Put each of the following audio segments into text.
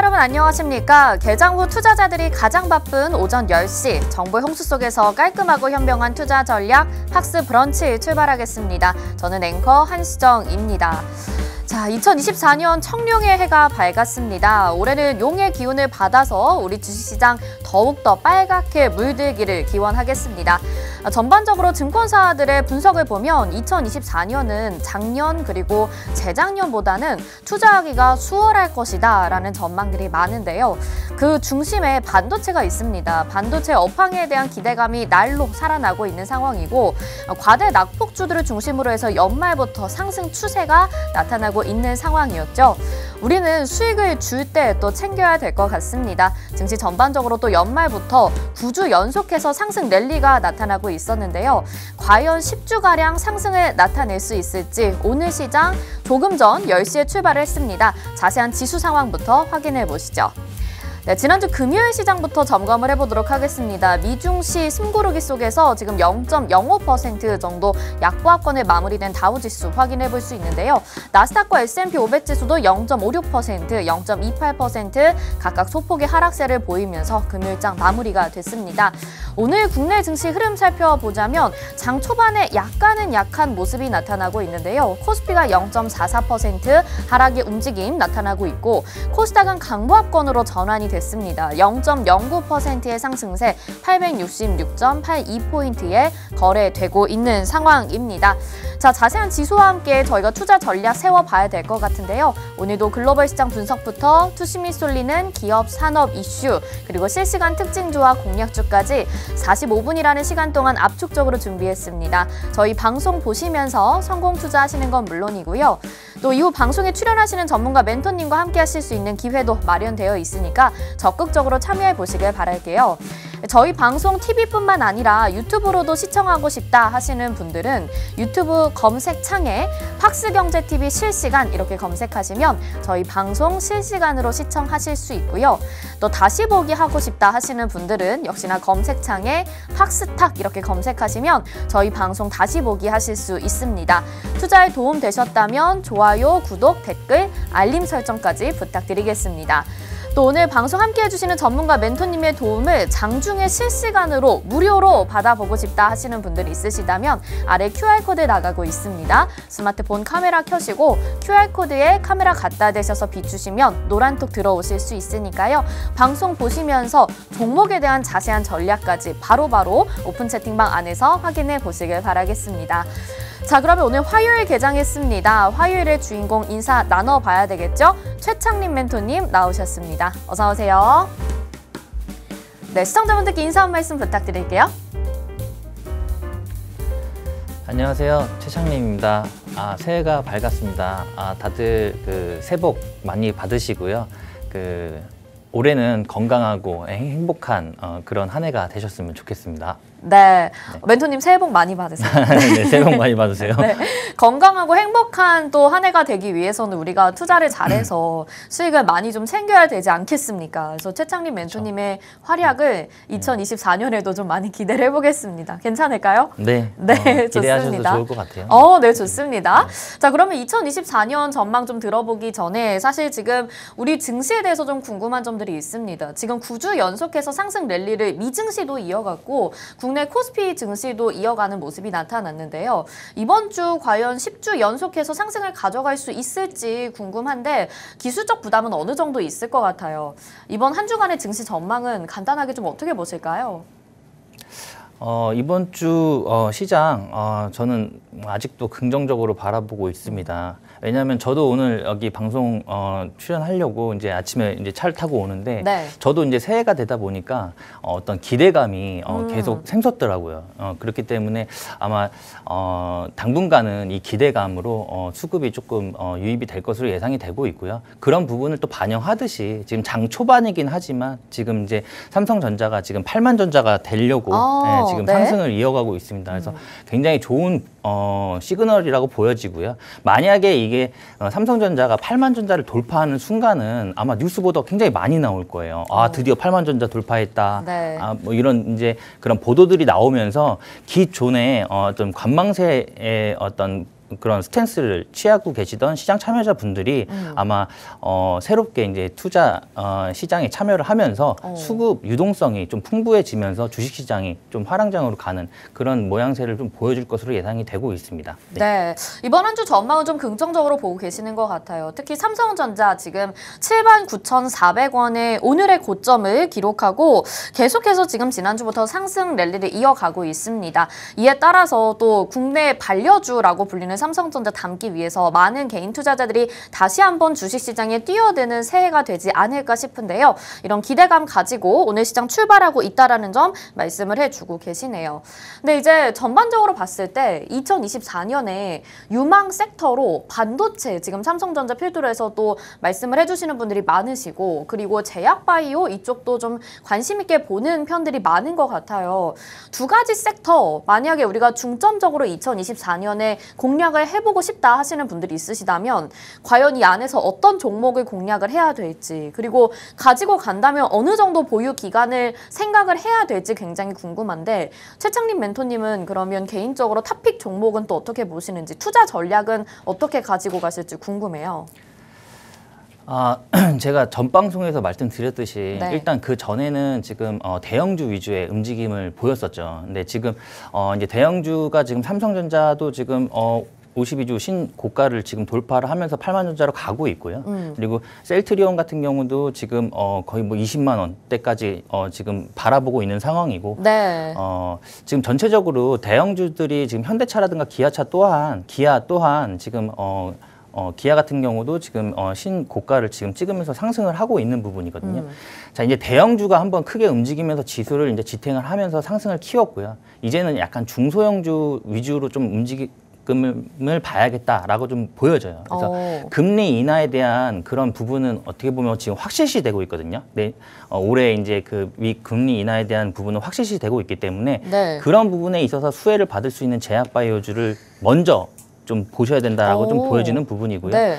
여러분 안녕하십니까? 개장 후 투자자들이 가장 바쁜 오전 10시 정보의 홍수 속에서 깔끔하고 현명한 투자 전략 팍스 브런치 출발하겠습니다. 저는 앵커 한수정입니다. 자, 2024년 청룡의 해가 밝았습니다. 올해는 용의 기운을 받아서 우리 주식시장 더욱더 빨갛게 물들기를 기원하겠습니다. 전반적으로 증권사들의 분석을 보면 2024년은 작년 그리고 재작년보다는 투자하기가 수월할 것이다 라는 전망들이 많은데요. 그 중심에 반도체가 있습니다. 반도체 업황에 대한 기대감이 날로 살아나고 있는 상황이고 과대 낙폭주들을 중심으로 해서 연말부터 상승 추세가 나타나고 있는 상황이었죠. 우리는 수익을 줄 때 또 챙겨야 될 것 같습니다. 증시 전반적으로 또 연말부터 9주 연속해서 상승 랠리가 나타나고 있었는데요. 과연 10주가량 상승을 나타낼 수 있을지 오늘 시장 조금 전 10시에 출발을 했습니다. 자세한 지수 상황부터 확인해 보시죠. 네, 지난주 금요일 시장부터 점검을 해보도록 하겠습니다. 미중시 숨고르기 속에서 지금 0.05% 정도 약보합권을 마무리된 다우지수 확인해 볼 수 있는데요. 나스닥과 S&P 500 지수도 0.56%, 0.28% 각각 소폭의 하락세를 보이면서 금요일장 마무리가 됐습니다. 오늘 국내 증시 흐름 살펴보자면 장 초반에 약간은 약한 모습이 나타나고 있는데요. 코스피가 0.44% 하락의 움직임 나타나고 있고 코스닥은 강보합권으로 전환이 됐습니다. 0.09%의 상승세 866.82포인트에 거래되고 있는 상황입니다. 자, 자세한 지수와 함께 저희가 투자 전략 세워봐야 될 것 같은데요. 오늘도 글로벌 시장 분석부터 투심이 쏠리는 기업 산업 이슈 그리고 실시간 특징주와 공략주까지 45분이라는 시간 동안 압축적으로 준비했습니다. 저희 방송 보시면서 성공 투자하시는 건 물론이고요. 또 이후 방송에 출연하시는 전문가 멘토님과 함께 하실 수 있는 기회도 마련되어 있으니까 적극적으로 참여해 보시길 바랄게요. 저희 방송 TV뿐만 아니라 유튜브로도 시청하고 싶다 하시는 분들은 유튜브 검색창에 팍스경제TV 실시간 이렇게 검색하시면 저희 방송 실시간으로 시청하실 수 있고요. 또 다시 보기 하고 싶다 하시는 분들은 역시나 검색창에 팍스탁 이렇게 검색하시면 저희 방송 다시 보기 하실 수 있습니다. 투자에 도움 되셨다면 좋아요, 구독, 댓글, 알림 설정까지 부탁드리겠습니다. 또 오늘 방송 함께 해주시는 전문가 멘토님의 도움을 장중에 실시간으로 무료로 받아보고 싶다 하시는 분들이 있으시다면 아래 QR코드 나가고 있습니다. 스마트폰 카메라 켜시고 QR코드에 카메라 갖다 대셔서 비추시면 노란톡 들어오실 수 있으니까요. 방송 보시면서 종목에 대한 자세한 전략까지 바로바로 오픈 채팅방 안에서 확인해 보시길 바라겠습니다. 자, 그러면 오늘 화요일 개장했습니다. 화요일의 주인공 인사 나눠봐야 되겠죠? 최창림 멘토님 나오셨습니다. 어서 오세요. 네, 시청자분들께 인사 한 말씀 부탁드릴게요. 안녕하세요, 최창림입니다. 새해가 밝았습니다. 다들 새해 복 많이 받으시고요. 올해는 건강하고 행복한 그런 한 해가 되셨으면 좋겠습니다. 네, 멘토님 새해 복 많이 받으세요. 네, 새해 복 많이 받으세요. 네, 건강하고 행복한 또 한 해가 되기 위해서는 우리가 투자를 잘해서 수익을 많이 좀 챙겨야 되지 않겠습니까? 그래서 최창림 멘토님의 활약을 2024년에도 좀 많이 기대를 해보겠습니다. 괜찮을까요? 네, 네, 기대하셔도 좋습니다. 좋을 것 같아요. 네, 좋습니다. 자, 그러면 2024년 전망 좀 들어보기 전에 사실 지금 우리 증시에 대해서 좀 궁금한 점들이 있습니다. 지금 9주 연속해서 상승 랠리를 미증시도 이어갔고 국내 코스피 증시도 이어가는 모습이 나타났는데요. 이번 주 과연 10주 연속해서 상승을 가져갈 수 있을지 궁금한데 기술적 부담은 어느 정도 있을 것 같아요. 이번 한 주간의 증시 전망은 간단하게 좀 어떻게 보실까요? 이번 주 시장 저는 아직도 긍정적으로 바라보고 있습니다. 왜냐하면 저도 오늘 여기 방송 출연하려고 이제 아침에 이제 차를 타고 오는데 네. 저도 이제 새해가 되다 보니까 어떤 기대감이 계속 샘솟더라고요. 그렇기 때문에 아마 당분간은 이 기대감으로 수급이 조금 유입이 될 것으로 예상이 되고 있고요. 그런 부분을 또 반영하듯이 지금 장 초반이긴 하지만 지금 이제 삼성전자가 지금 8만 전자가 되려고 지금 네. 상승을 이어가고 있습니다. 그래서 굉장히 좋은 시그널이라고 보여지고요. 만약에 이게 삼성전자가 8만 전자를 돌파하는 순간은 아마 뉴스 보도가 굉장히 많이 나올 거예요. 드디어 8만 전자 돌파했다. 네. 뭐 이런 이제 그런 보도들이 나오면서 기존에 어떤 관망세의 어떤 그런 스탠스를 취하고 계시던 시장 참여자분들이 아마 새롭게 이제 투자 시장에 참여를 하면서 수급 유동성이 좀 풍부해지면서 주식시장이 좀 화랑장으로 가는 그런 모양새를 좀 보여줄 것으로 예상이 되고 있습니다. 네, 이번 한 주 전망은 좀 긍정적으로 보고 계시는 것 같아요. 특히 삼성전자 지금 79,400원의 오늘의 고점을 기록하고 계속해서 지금 지난주부터 상승 랠리를 이어가고 있습니다. 이에 따라서 또 국내 반려주라고 불리는 삼성전자 담기 위해서 많은 개인 투자자들이 다시 한번 주식시장에 뛰어드는 새해가 되지 않을까 싶은데요. 이런 기대감 가지고 오늘 시장 출발하고 있다라는 점 말씀을 해주고 계시네요. 근데 이제 전반적으로 봤을 때 2024년에 유망 섹터로 반도체, 지금 삼성전자 필두로 해서 또 말씀을 해주시는 분들이 많으시고, 그리고 제약바이오 이쪽도 좀 관심 있게 보는 편들이 많은 것 같아요. 두 가지 섹터, 만약에 우리가 중점적으로 2024년에 공략을 해보고 싶다 하시는 분들이 있으시다면 과연 이 안에서 어떤 종목을 공략을 해야 될지, 그리고 가지고 간다면 어느 정도 보유 기간을 생각을 해야 될지 굉장히 궁금한데, 최창림 멘토님은 그러면 개인적으로 탑픽 종목은 또 어떻게 보시는지, 투자 전략은 어떻게 가지고 가실지 궁금해요. 제가 전 방송에서 말씀드렸듯이 네. 일단 그 전에는 지금 대형주 위주의 움직임을 보였었죠. 근데 지금 이제 대형주가 지금 삼성전자도 지금 52주 신고가를 지금 돌파를 하면서 8만 원짜리로 가고 있고요. 그리고 셀트리온 같은 경우도 지금 거의 뭐 20만 원대까지 지금 바라보고 있는 상황이고, 네. 지금 전체적으로 대형주들이 지금 현대차라든가 기아 또한 지금 기아 같은 경우도 지금 신고가를 지금 찍으면서 상승을 하고 있는 부분이거든요. 자, 이제 대형주가 한번 크게 움직이면서 지수를 이제 지탱을 하면서 상승을 키웠고요. 이제는 약간 중소형주 위주로 좀 움직임을 봐야겠다라고 좀 보여져요. 그래서 금리 인하에 대한 그런 부분은 어떻게 보면 지금 확실시되고 있거든요. 네, 올해 이제 그 미 금리 인하에 대한 부분은 확실시되고 있기 때문에 네. 그런 부분에 있어서 수혜를 받을 수 있는 제약바이오주를 먼저 좀 보셔야 된다라고 좀 보여지는 부분이고요. 네.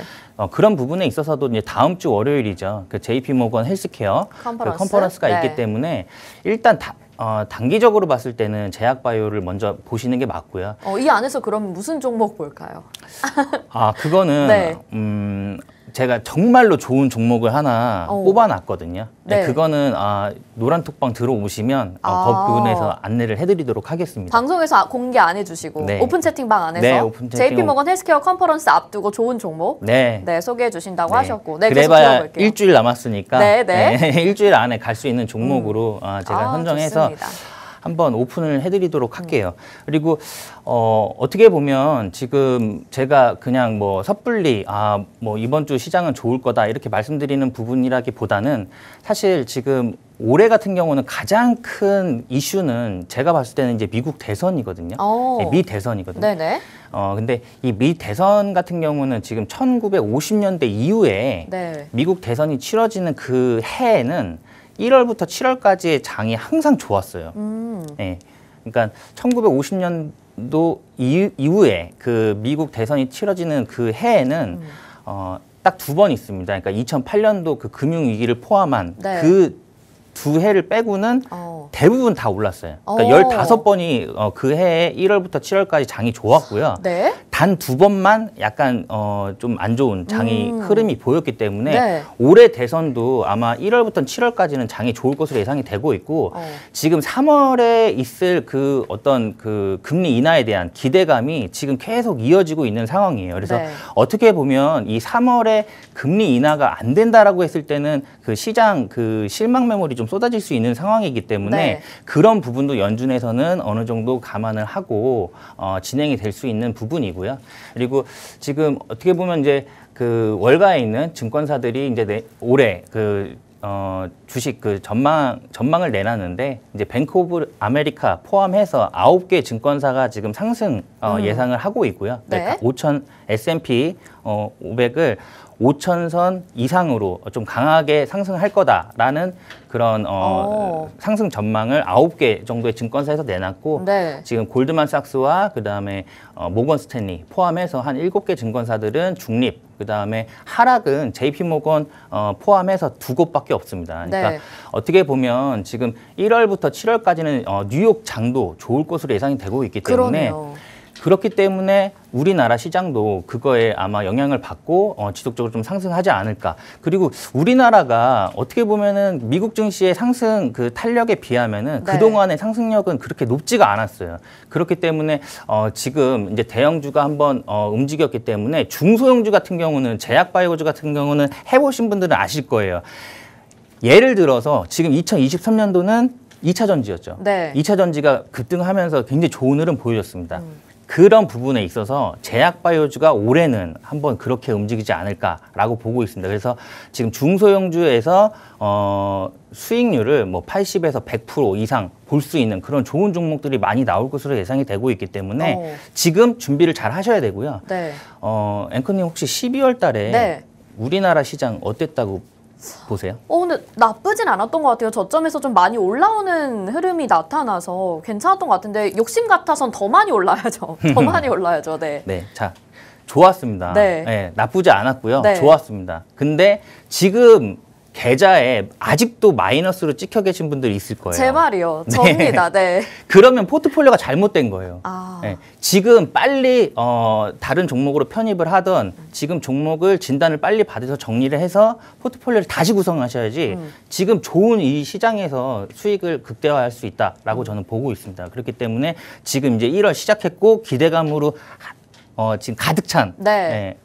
그런 부분에 있어서도 이제 다음 주 월요일이죠. 그 JP모건 헬스케어 컨퍼런스가 네. 있기 때문에 일단 단기적으로 봤을 때는 제약바이오를 먼저 보시는 게 맞고요. 이 안에서 그럼 무슨 종목 볼까요? 그거는 네. 제가 정말로 좋은 종목을 하나 뽑아놨거든요. 네. 그거는 노란톡방 들어오시면 그 부분에서 안내를 해드리도록 하겠습니다. 방송에서 공개 안 해주시고 네. 오픈 채팅방 안에서 네, 오픈 채팅. JP모건 헬스케어 컨퍼런스 앞두고 좋은 종목 네. 소개해 주신다고 네. 하셨고, 네, 계속 그래봐야 들어볼게요. 일주일 남았으니까 네. 일주일 안에 갈 수 있는 종목으로 제가 선정해서 좋습니다. 한번 오픈을 해드리도록 할게요. 그리고 어떻게 보면 지금 제가 그냥 뭐 섣불리 뭐 이번 주 시장은 좋을 거다 이렇게 말씀드리는 부분이라기보다는 사실 지금 올해 같은 경우는 가장 큰 이슈는 제가 봤을 때는 이제 미국 대선이거든요. 네, 미 대선이거든요. 네네. 근데 이 미 대선 같은 경우는 지금 1950년대 이후에 네. 미국 대선이 치러지는 그 해에는 1월부터 7월까지의 장이 항상 좋았어요. 네. 그러니까 1950년도 이후에 그 미국 대선이 치러지는 그 해에는 딱 두 번 있습니다. 그러니까 2008년도 그 금융위기를 포함한 네. 그 두 해를 빼고는 대부분 다 올랐어요. 그러니까 15번이 그 해에 1월부터 7월까지 장이 좋았고요. 네. 단 두 번만 약간 좀 안 좋은 장이 흐름이 보였기 때문에 네. 올해 대선도 아마 1월부터 7월까지는 장이 좋을 것으로 예상이 되고 있고, 지금 3월에 있을 그 어떤 그 금리 인하에 대한 기대감이 지금 계속 이어지고 있는 상황이에요. 그래서 네. 어떻게 보면 이 3월에 금리 인하가 안 된다라고 했을 때는 그 시장 그 실망 매물이 좀 쏟아질 수 있는 상황이기 때문에 네. 그런 부분도 연준에서는 어느 정도 감안을 하고 진행이 될 수 있는 부분이고요. 그리고 지금 어떻게 보면 이제 그 월가에 있는 증권사들이 이제 올해 그 주식 그 전망을 내놨는데, 이제 뱅크 오브 아메리카 포함해서 9개 증권사가 지금 상승 예상을 하고 있고요. 네. S&P 500을 5,000선 이상으로 좀 강하게 상승할 거다라는 그런 상승 전망을 9개 정도의 증권사에서 내놨고, 네. 지금 골드만삭스와 그다음에 모건 스탠리 포함해서 한 7개 증권사들은 중립, 그다음에 하락은 JP모건 포함해서 2곳밖에 없습니다. 그러니까 네. 어떻게 보면 지금 1월부터 7월까지는 뉴욕 장도 좋을 것으로 예상이 되고 있기 때문에 그러네요. 그렇기 때문에 우리나라 시장도 그거에 아마 영향을 받고 지속적으로 좀 상승하지 않을까. 그리고 우리나라가 어떻게 보면은 미국 증시의 상승 그 탄력에 비하면은 네. 그동안의 상승력은 그렇게 높지가 않았어요. 그렇기 때문에 지금 이제 대형주가 한번 움직였기 때문에 중소형주 같은 경우는 제약바이오주 같은 경우는 해보신 분들은 아실 거예요. 예를 들어서 지금 2023년도는 2차 전지였죠. 네. 2차 전지가 급등하면서 굉장히 좋은 흐름 보여줬습니다. 그런 부분에 있어서 제약바이오주가 올해는 한번 그렇게 움직이지 않을까라고 보고 있습니다. 그래서 지금 중소형주에서 수익률을 뭐 80에서 100% 이상 볼 수 있는 그런 좋은 종목들이 많이 나올 것으로 예상이 되고 있기 때문에 지금 준비를 잘 하셔야 되고요. 네. 앵커님 혹시 12월 달에 네. 우리나라 시장 어땠다고 보세요? 근데 나쁘진 않았던 것 같아요. 저점에서 좀 많이 올라오는 흐름이 나타나서 괜찮았던 것 같은데 욕심 같아선 더 많이 올라야죠. 더 많이 올라야죠. 네. 네, 자 좋았습니다. 네. 네, 나쁘지 않았고요. 네. 좋았습니다. 근데 지금 계좌에 아직도 마이너스로 찍혀 계신 분들이 있을 거예요. 제 말이요. 접니다. 네. 그러면 포트폴리오가 잘못된 거예요. 아. 네, 지금 빨리 다른 종목으로 편입을 하던 지금 종목을 진단을 빨리 받아서 정리를 해서 포트폴리오를 다시 구성하셔야지 지금 좋은 이 시장에서 수익을 극대화할 수 있다라고 저는 보고 있습니다. 그렇기 때문에 지금 이제 1월 시작했고 기대감으로 지금 가득 찬 네.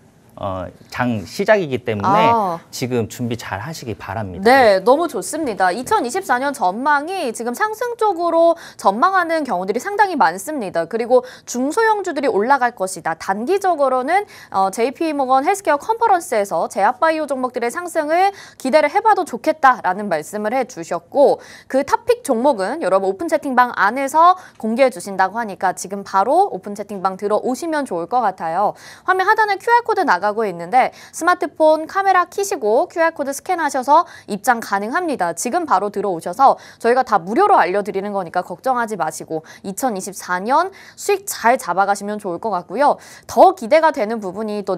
장 시작이기 때문에 지금 준비 잘 하시기 바랍니다. 네, 너무 좋습니다. 2024년 전망이 지금 상승 쪽으로 전망하는 경우들이 상당히 많습니다. 그리고 중소형주들이 올라갈 것이다. 단기적으로는 JP모건 헬스케어 컨퍼런스에서 제약바이오 종목들의 상승을 기대를 해봐도 좋겠다라는 말씀을 해주셨고 그 탑픽 종목은 여러분 오픈 채팅방 안에서 공개해 주신다고 하니까 지금 바로 오픈 채팅방 들어오시면 좋을 것 같아요. 화면 하단에 QR코드 나가고 있는데 스마트폰 카메라 켜시고 QR코드 스캔하셔서 입장 가능합니다. 지금 바로 들어오셔서 저희가 다 무료로 알려드리는 거니까 걱정하지 마시고 2024년 수익 잘 잡아가시면 좋을 것 같고요. 더 기대가 되는 부분이 또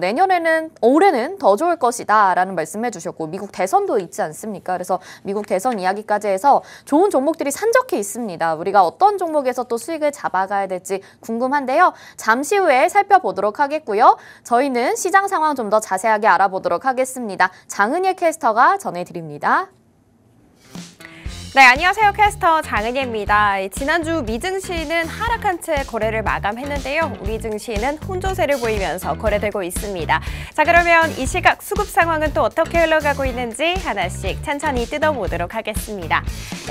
올해는 더 좋을 것이다 라는 말씀해 주셨고 미국 대선도 있지 않습니까? 그래서 미국 대선 이야기까지 해서 좋은 종목들이 산적해 있습니다. 우리가 어떤 종목에서 또 수익을 잡아가야 될지 궁금한데요. 잠시 후에 살펴보도록 하겠고요. 저희는 시장 상황 좀 더 자세하게 알아보도록 하겠습니다. 장은예 캐스터가 전해드립니다. 네, 안녕하세요. 캐스터 장은예입니다. 지난주 미증시는 하락한 채 거래를 마감했는데요. 우리 증시는 혼조세를 보이면서 거래되고 있습니다. 자, 그러면 이 시각 수급 상황은 또 어떻게 흘러가고 있는지 하나씩 천천히 뜯어보도록 하겠습니다.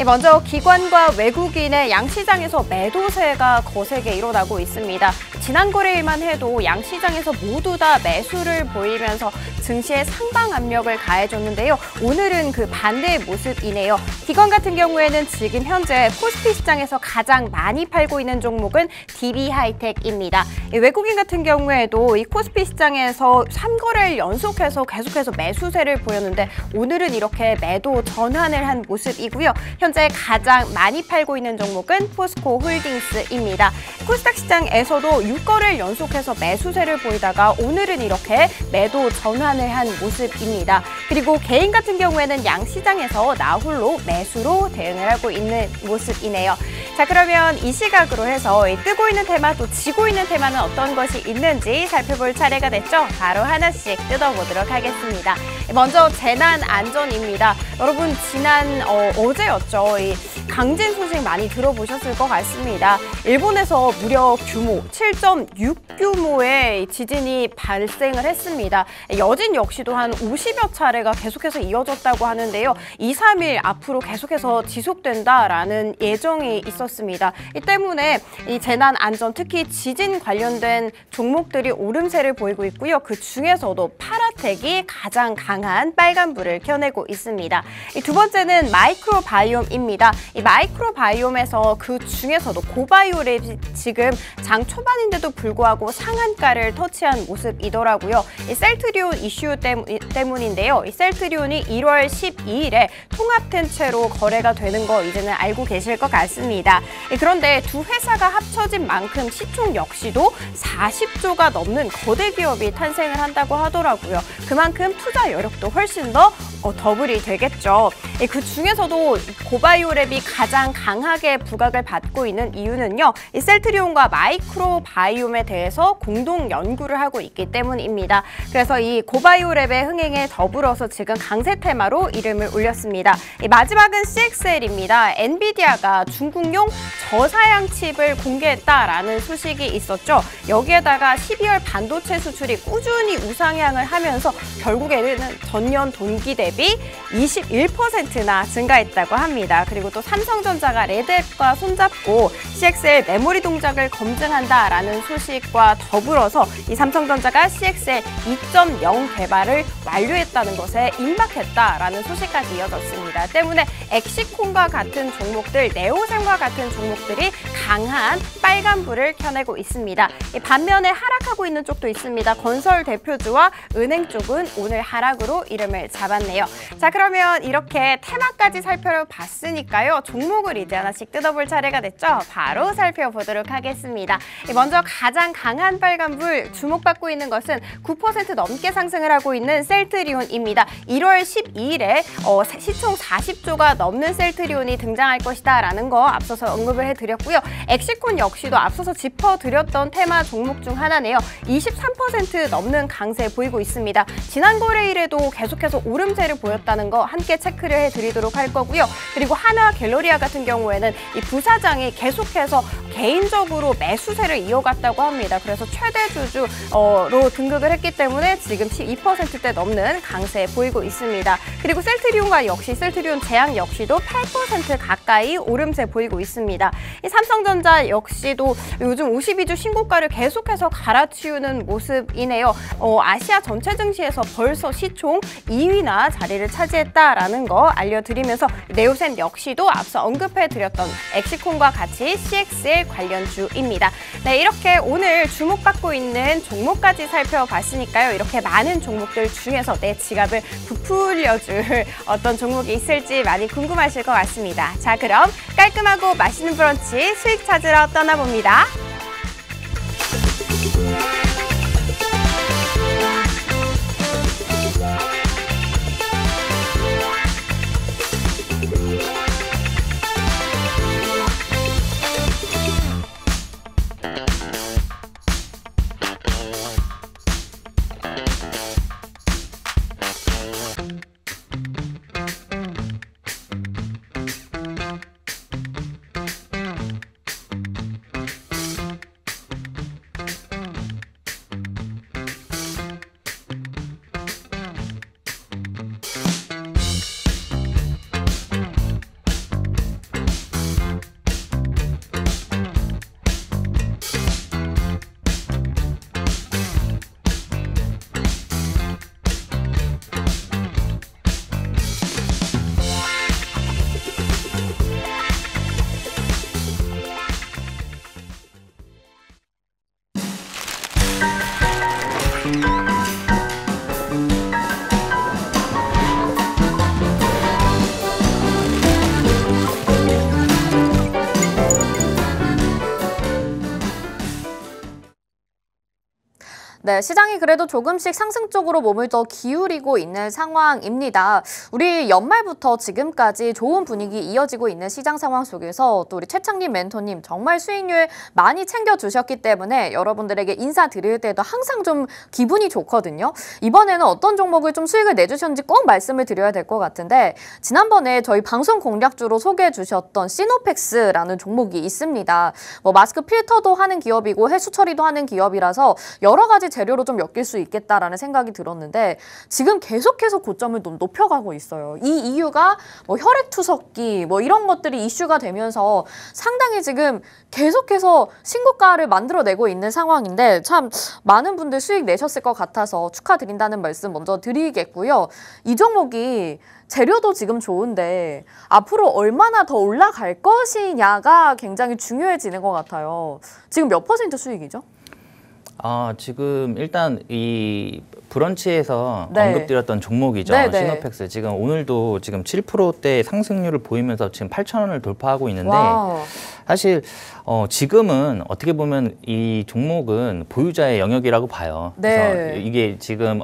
먼저 기관과 외국인의 양시장에서 매도세가 거세게 일어나고 있습니다. 지난 거래일만 해도 양시장에서 모두 다 매수를 보이면서 증시에 상방 압력을 가해줬는데요. 오늘은 그 반대의 모습이네요. 기관 같은 경우에는 지금 현재 코스피 시장에서 가장 많이 팔고 있는 종목은 DB하이텍입니다. 외국인 같은 경우에도 이 코스피 시장에서 3거래일 연속해서 계속해서 매수세를 보였는데 오늘은 이렇게 매도 전환을 한 모습이고요. 현재 가장 많이 팔고 있는 종목은 포스코홀딩스입니다. 코스닥 시장에서도 6거래일 연속해서 매수세를 보이다가 오늘은 이렇게 매도 전환을 한 모습입니다. 그리고 개인 같은 경우에는 양시장에서 나홀로 매수로 대응을 하고 있는 모습이네요. 자, 그러면 이 시각으로 해서 뜨고 있는 테마 또 지고 있는 테마는 어떤 것이 있는지 살펴볼 차례가 됐죠. 바로 하나씩 뜯어보도록 하겠습니다. 먼저 재난안전입니다. 여러분 어제였죠. 이 강진 소식 많이 들어보셨을 것 같습니다. 일본에서 무려 규모 7.6 규모의 지진이 발생을 했습니다. 여진 역시도 한 50여 차례가 계속해서 이어졌다고 하는데요. 2, 3일 앞으로 계속해서 지속된다라는 예정이 있었습니다. 이 때문에 이 재난안전 특히 지진 관련된 종목들이 오름세를 보이고 있고요. 그 중에서도 파라텍이 가장 강한 빨간불을 켜내고 있습니다. 이 두 번째는 마이크로바이옴입니다. 이 마이크로바이옴에서 그 중에서도 고바이오랩이 지금 장 초반인데도 불구하고 상한가를 터치한 모습이더라고요. 이 셀트리온 이슈 때문인데요. 이 셀트리온이 1월 12일에 통합된 채로 거래가 되는 거 이제는 알고 계실 것 같습니다. 그런데 두 회사가 합쳐진 만큼 시총 역시도 40조가 넘는 거대 기업이 탄생을 한다고 하더라고요. 그만큼 투자 여력도 훨씬 더 더블이 되겠죠. 그 중에서도 고바이오랩이 가장 강하게 부각을 받고 있는 이유는요. 이 셀트리온과 마이크로바이옴에 대해서 공동 연구를 하고 있기 때문입니다. 그래서 이 고바이오랩의 흥행에 더불어서 지금 강세 테마로 이름을 올렸습니다. 마지막은 CXL입니다. 엔비디아가 중국용 저사양 칩을 공개했다라는 소식이 있었죠. 여기에다가 12월 반도체 수출이 꾸준히 우상향을 하면서 결국에는 전년 동기 대비 21%나 증가했다고 합니다. 그리고 또 삼성전자가 레드앱과 손잡고 CXL 메모리 동작을 검증한다라는 소식과 더불어서 이 삼성전자가 CXL 2.0 개발을 완료했다는 것에 임박했다라는 소식까지 이어졌습니다. 때문에 엑시콘과 같은 종목들, 네오셈과 같은 종목들이 강한 빨간불을 켜내고 있습니다. 반면에 하락하고 있는 쪽도 있습니다. 건설 대표주와 은행 쪽은 오늘 하락으로 이름을 잡았네요. 자, 그러면 이렇게 테마까지 살펴봤으니까요. 종목을 이제 하나씩 뜯어볼 차례가 됐죠. 바로 살펴보도록 하겠습니다. 먼저 가장 강한 빨간불 주목받고 있는 것은 9% 넘게 상승을 하고 있는 셀트리온입니다. 1월 12일에 시총 40조가 넘는 셀트리온이 등장할 것이다 라는 거 앞서서 언급을 해드렸고요. 엑시콘 역시도 앞서서 짚어드렸던 테마 종목 중 하나네요. 23% 넘는 강세 보이고 있습니다. 지난 거래일에도 계속해서 오름세를 보였다는 거 함께 체크를 해드리도록 할 거고요. 그리고 하나 갤러리아 같은 경우에는 이 부사장이 계속해서 개인적으로 매수세를 이어갔다고 합니다. 그래서 최대 주주로 등극을 했기 때문에 지금 12%대 넘는 강세 보이고 있습니다. 그리고 셀트리온과 역시 셀트리온 제약 역시도 8% 가까이 오름세 보이고 있습니다. 이 삼성전자 역시도 요즘 52주 신고가를 계속해서 갈아치우는 모습이네요. 아시아 전체 증시에서 벌써 시총 2위나 자리를 차지했다라는 거 알려드리면서 네오셈 역시도 앞서 언급해드렸던 엑시콘과 같이 CXL 관련주입니다. 네, 이렇게 오늘 주목받고 있는 종목까지 살펴봤으니까요. 이렇게 많은 종목들 중에서 내 지갑을 부풀려줄 어떤 종목이 있을지 많이 궁금하실 것 같습니다. 자, 그럼 깔끔하고 맛있는 브런치 수익 찾으러 떠나봅니다. 네, 시장이 그래도 조금씩 상승 쪽으로 몸을 더 기울이고 있는 상황입니다. 우리 연말부터 지금까지 좋은 분위기 이어지고 있는 시장 상황 속에서 또 우리 최창림 멘토님 정말 수익률 많이 챙겨주셨기 때문에 여러분들에게 인사드릴 때도 항상 좀 기분이 좋거든요. 이번에는 어떤 종목을 좀 수익을 내주셨는지 꼭 말씀을 드려야 될 것 같은데 지난번에 저희 방송 공략주로 소개해 주셨던 시노펙스라는 종목이 있습니다. 뭐 마스크 필터도 하는 기업이고 해수 처리도 하는 기업이라서 여러 가지 재료로 좀 엮일 수 있겠다라는 생각이 들었는데 지금 계속해서 고점을 높여가고 있어요. 이 이유가 뭐 혈액투석기 뭐 이런 것들이 이슈가 되면서 상당히 지금 계속해서 신고가를 만들어내고 있는 상황인데 참 많은 분들 수익 내셨을 것 같아서 축하드린다는 말씀 먼저 드리겠고요. 이 종목이 재료도 지금 좋은데 앞으로 얼마나 더 올라갈 것이냐가 굉장히 중요해지는 것 같아요. 지금 몇 % 수익이죠? 지금 일단 이 브런치에서 네. 언급드렸던 종목이죠. 네, 네. 시노펙스. 지금 오늘도 지금 7%대 상승률을 보이면서 지금 8,000원을 돌파하고 있는데 와우. 사실 지금은 어떻게 보면 이 종목은 보유자의 영역이라고 봐요. 네. 그래서 이게 지금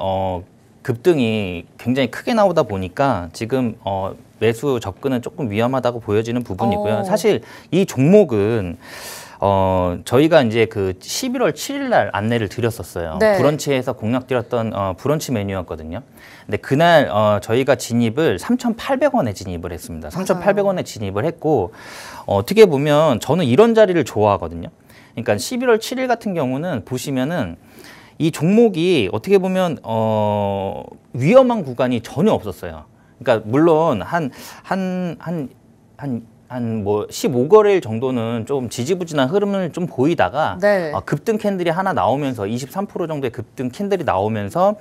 급등이 굉장히 크게 나오다 보니까 지금 매수 접근은 조금 위험하다고 보여지는 부분이고요. 사실 이 종목은 저희가 이제 그 11월 7일 날 안내를 드렸었어요. 네. 브런치에서 공략드렸던 브런치 메뉴였거든요. 근데 그날 저희가 진입을 3,800원에 진입을 했습니다. 3,800원에 진입을 했고 어떻게 보면 저는 이런 자리를 좋아하거든요. 그러니까 11월 7일 같은 경우는 보시면은 이 종목이 어떻게 보면 위험한 구간이 전혀 없었어요. 그러니까 물론 뭐 15거래일 정도는 좀 지지부진한 흐름을 좀 보이다가 네. 급등 캔들이 하나 나오면서 23% 정도의 급등 캔들이 나오면서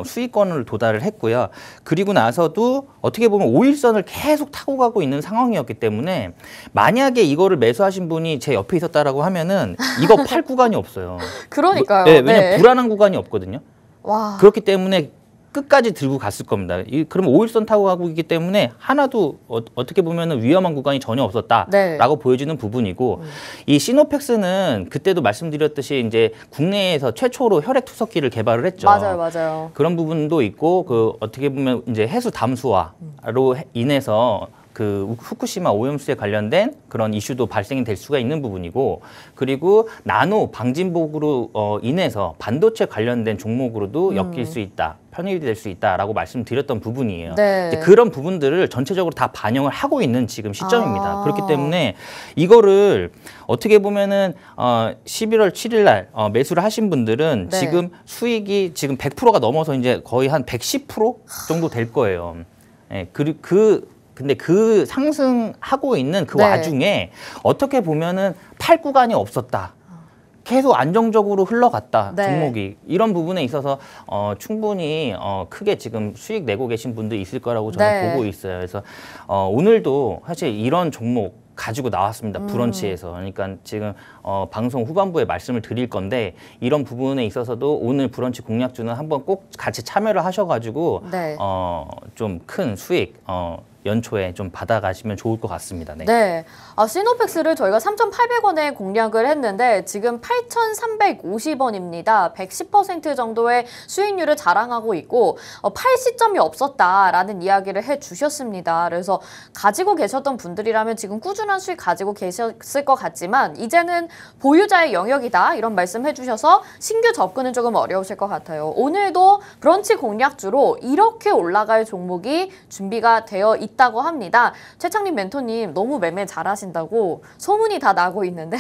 수익권을 도달을 했고요. 그리고 나서도 어떻게 보면 5일선을 계속 타고 가고 있는 상황이었기 때문에 만약에 이거를 매수하신 분이 제 옆에 있었다라고 하면은 이거 팔 구간이 없어요. 그러니까요. 네, 왜냐면 불안한 구간이 없거든요. 와. 그렇기 때문에 끝까지 들고 갔을 겁니다. 그러면 5일선 타고 가고 있기 때문에 하나도 어떻게 보면 위험한 구간이 전혀 없었다라고 네. 보여지는 부분이고 이 시노펙스는 그때도 말씀드렸듯이 이제 국내에서 최초로 혈액 투석기를 개발을 했죠. 맞아요, 맞아요. 그런 부분도 있고 그 어떻게 보면 이제 해수 담수화로 인해서 그 후쿠시마 오염수에 관련된 그런 이슈도 발생이 될 수가 있는 부분이고 그리고 나노 방진복으로 인해서 반도체 관련된 종목으로도 엮일 수 있다. 편입이 될 수 있다라고 말씀드렸던 부분이에요. 네. 그런 부분들을 전체적으로 다 반영을 하고 있는 지금 시점입니다. 그렇기 때문에 이거를 어떻게 보면은 11월 7일 날 매수를 하신 분들은 네. 지금 수익이 지금 100%가 넘어서 이제 거의 한 110% 정도 될 거예요. 예, 근데 그 상승하고 있는 그 네. 와중에 어떻게 보면은 팔 구간이 없었다. 계속 안정적으로 흘러갔다. 네. 종목이. 이런 부분에 있어서 충분히 크게 지금 수익 내고 계신 분도 있을 거라고 저는 네. 보고 있어요. 그래서 오늘도 사실 이런 종목 가지고 나왔습니다. 브런치에서. 그러니까 지금 방송 후반부에 말씀을 드릴 건데 이런 부분에 있어서도 오늘 브런치 공략주는 한번 꼭 같이 참여를 하셔가지고 네. 좀 큰 수익 연초에 좀 받아가시면 좋을 것 같습니다. 네. 네. 시노펙스를 저희가 3,800원에 공략을 했는데 지금 8,350원입니다. 110% 정도의 수익률을 자랑하고 있고 팔 시점이 없었다라는 이야기를 해주셨습니다. 그래서 가지고 계셨던 분들이라면 지금 꾸준한 수익 가지고 계셨을 것 같지만 이제는 보유자의 영역이다 이런 말씀 해주셔서 신규 접근은 조금 어려우실 것 같아요. 오늘도 브런치 공략주로 이렇게 올라갈 종목이 준비가 되어 있다고 합니다. 최창림 멘토님 너무 매매 잘하신다고 소문이 다 나고 있는데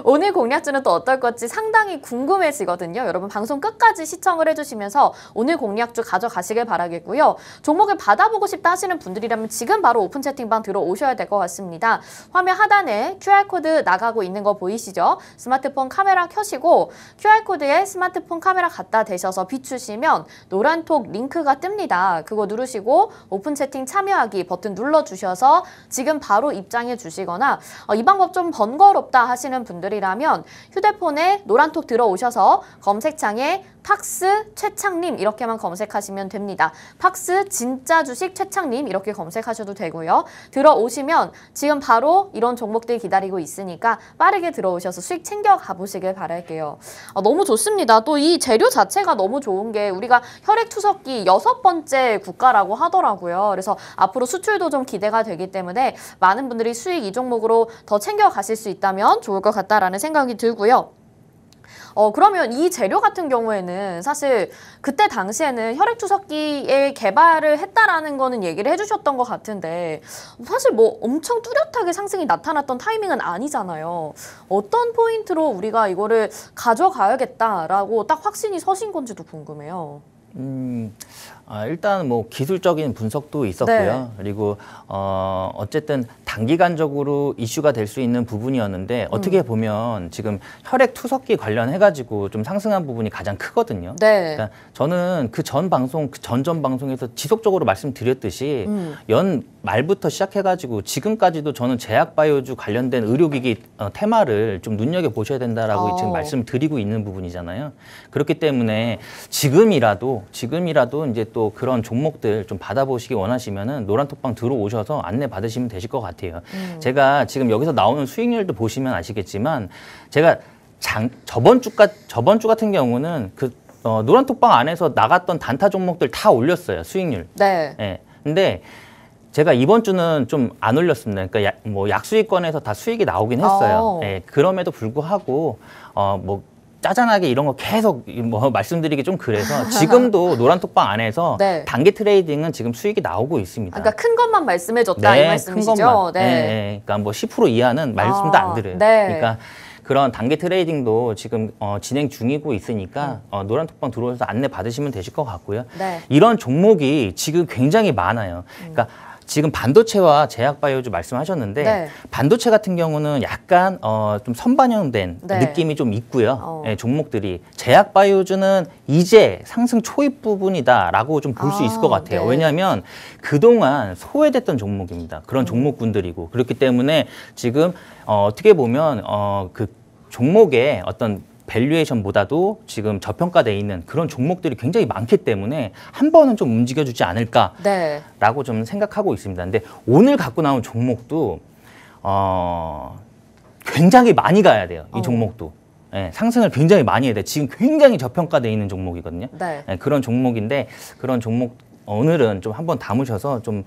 오늘 공략주는 또 어떨 건지 상당히 궁금해지거든요. 여러분 방송 끝까지 시청을 해주시면서 오늘 공략주 가져가시길 바라겠고요. 종목을 받아보고 싶다 하시는 분들이라면 지금 바로 오픈 채팅방 들어오셔야 될 것 같습니다. 화면 하단에 QR코드 나가고 있는 거 보이시죠? 스마트폰 카메라 켜시고 QR코드에 스마트폰 카메라 갖다 대셔서 비추시면 노란톡 링크가 뜹니다. 그거 누르시고 오픈 채팅 참여하기 버튼 눌러주셔서 지금 바로 입장해 주시거나 이 방법 좀 번거롭다 하시는 분들이라면 휴대폰에 노란톡 들어오셔서 검색창에 팍스 최창림 이렇게만 검색하시면 됩니다. 팍스 진짜 주식 최창림 이렇게 검색하셔도 되고요. 들어오시면 지금 바로 이런 종목들 기다리고 있으니까 빠르게 들어오셔서 수익 챙겨 가보시길 바랄게요. 너무 좋습니다. 또 이 재료 자체가 너무 좋은 게 우리가 혈액 투석기 6번째 국가라고 하더라고요. 그래서 앞으로 수출도 좀 기대가 되기 때문에 많은 분들이 수익 이 종목으로 더 챙겨 가실 수 있다면 좋을 것 같다라는 생각이 들고요. 그러면 이 재료 같은 경우에는 사실 그때 당시에는 혈액투석기에 개발을 했다라는 거는 얘기를 해주셨던 것 같은데 사실 뭐 엄청 뚜렷하게 상승이 나타났던 타이밍은 아니잖아요. 어떤 포인트로 우리가 이거를 가져가야겠다라고 딱 확신이 서신 건지도 궁금해요. 일단 뭐 기술적인 분석도 있었고요. 네. 그리고 어쨌든 단기간적으로 이슈가 될 수 있는 부분이었는데 어떻게 보면 지금 혈액 투석기 관련해가지고 좀 상승한 부분이 가장 크거든요. 네. 그러니까 저는 그 전 방송, 그 전전 방송에서 지속적으로 말씀드렸듯이 연 말부터 시작해가지고 지금까지도 저는 제약바이오주 관련된 의료기기 테마를 좀 눈여겨 보셔야 된다라고 지금 말씀드리고 있는 부분이잖아요. 그렇기 때문에 지금이라도 이제 또 그런 종목들 좀 받아보시기 원하시면은 노란톡방 들어오셔서 안내 받으시면 되실 것 같아요. 제가 지금 여기서 나오는 수익률도 보시면 아시겠지만 제가 저번 주 같은 경우는 그 노란톡방 안에서 나갔던 단타 종목들 다 올렸어요. 수익률. 네. 예. 근데 제가 이번 주는 좀 안 올렸습니다. 그러니까 약수익권에서 다 수익이 나오긴 했어요. 예. 그럼에도 불구하고 뭐 짜잔하게 이런 거 계속 뭐 말씀드리기 좀 그래서 지금도 노란톡방 안에서 네. 단기 트레이딩은 지금 수익이 나오고 있습니다. 그러니까 큰 것만 말씀해줬다 이 말씀이시죠? 큰 것만. 네. 네. 그러니까 뭐 10% 이하는 말씀도 안 드려요. 네. 그러니까 그런 단기 트레이딩도 지금 진행 중이고 있으니까 노란톡방 들어오셔서 안내 받으시면 되실 것 같고요. 네. 이런 종목이 지금 굉장히 많아요. 그러니까 지금 반도체와 제약바이오주 말씀하셨는데 네. 반도체 같은 경우는 약간 좀 선반영된 네. 느낌이 좀 있고요. 예, 종목들이 제약바이오주는 이제 상승 초입 부분이다라고 좀 볼 수 있을 것 같아요. 네. 왜냐하면 그동안 소외됐던 종목입니다. 그런 종목군들이고 그렇기 때문에 지금 어떻게 보면 그 종목의 어떤 밸류에이션보다도 지금 저평가돼 있는 그런 종목들이 굉장히 많기 때문에 한 번은 좀 움직여주지 않을까라고 네. 좀 생각하고 있습니다. 근데 오늘 갖고 나온 종목도 굉장히 많이 가야 돼요. 이 종목도. 예, 상승을 굉장히 많이 해야 돼요. 지금 굉장히 저평가돼 있는 종목이거든요. 네. 예, 그런 종목인데 그런 종목 오늘은 좀 한번 담으셔서 좀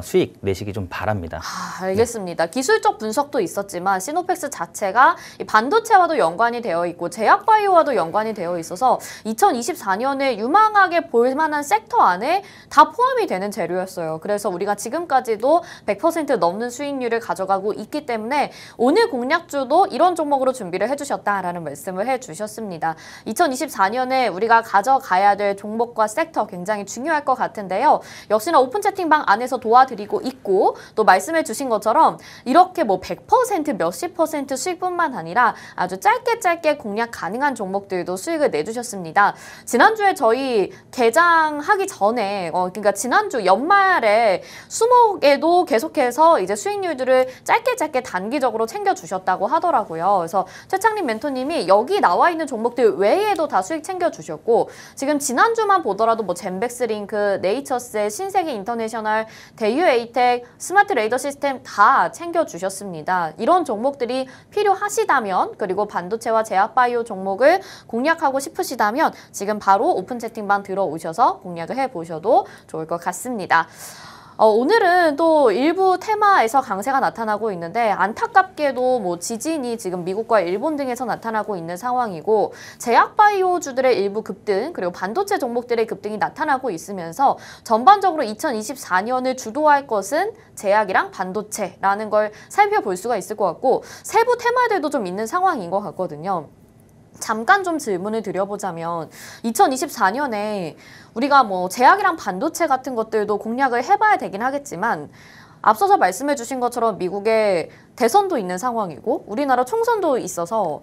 수익 내시기 좀 바랍니다. 알겠습니다. 기술적 분석도 있었지만 시노펙스 자체가 이 반도체와도 연관이 되어 있고 제약바이오와도 연관이 되어 있어서 2024년에 유망하게 볼 만한 섹터 안에 다 포함이 되는 재료였어요. 그래서 우리가 지금까지도 100% 넘는 수익률을 가져가고 있기 때문에 오늘 공략주도 이런 종목으로 준비를 해주셨다라는 말씀을 해주셨습니다. 2024년에 우리가 가져가야 될 종목과 섹터 굉장히 중요할 것 같은데요. 역시나 오픈 채팅방 안에서 도와드리고 있고 또 말씀해 주신 것처럼 이렇게 뭐 100% 몇십 퍼센트 수익뿐만 아니라 아주 짧게 공략 가능한 종목들도 수익을 내주셨습니다. 지난주에 저희 개장하기 전에 그러니까 지난주 연말에 수목에도 계속해서 이제 수익률들을 짧게 단기적으로 챙겨주셨다고 하더라고요. 그래서 최창림 멘토님이 여기 나와 있는 종목들 외에도 다 수익 챙겨주셨고 지금 지난주만 보더라도 뭐 젠백스링크, 네이처스, 신세계 인터내셔널, 대유 에이텍, 스마트 레이더 시스템 다 챙겨주셨습니다. 이런 종목들이 필요하시다면 그리고 반도체와 제약바이오 종목을 공략하고 싶으시다면 지금 바로 오픈 채팅방 들어오셔서 공략을 해보셔도 좋을 것 같습니다. 오늘은 또 일부 테마에서 강세가 나타나고 있는데 안타깝게도 뭐 지진이 지금 미국과 일본 등에서 나타나고 있는 상황이고 제약바이오주들의 일부 급등 그리고 반도체 종목들의 급등이 나타나고 있으면서 전반적으로 2024년을 주도할 것은 제약이랑 반도체라는 걸 살펴볼 수가 있을 것 같고 세부 테마들도 좀 있는 상황인 것 같거든요. 잠깐 좀 질문을 드려보자면 2024년에 우리가 뭐 제약이랑 반도체 같은 것들도 공략을 해봐야 되긴 하겠지만 앞서서 말씀해 주신 것처럼 미국에 대선도 있는 상황이고 우리나라 총선도 있어서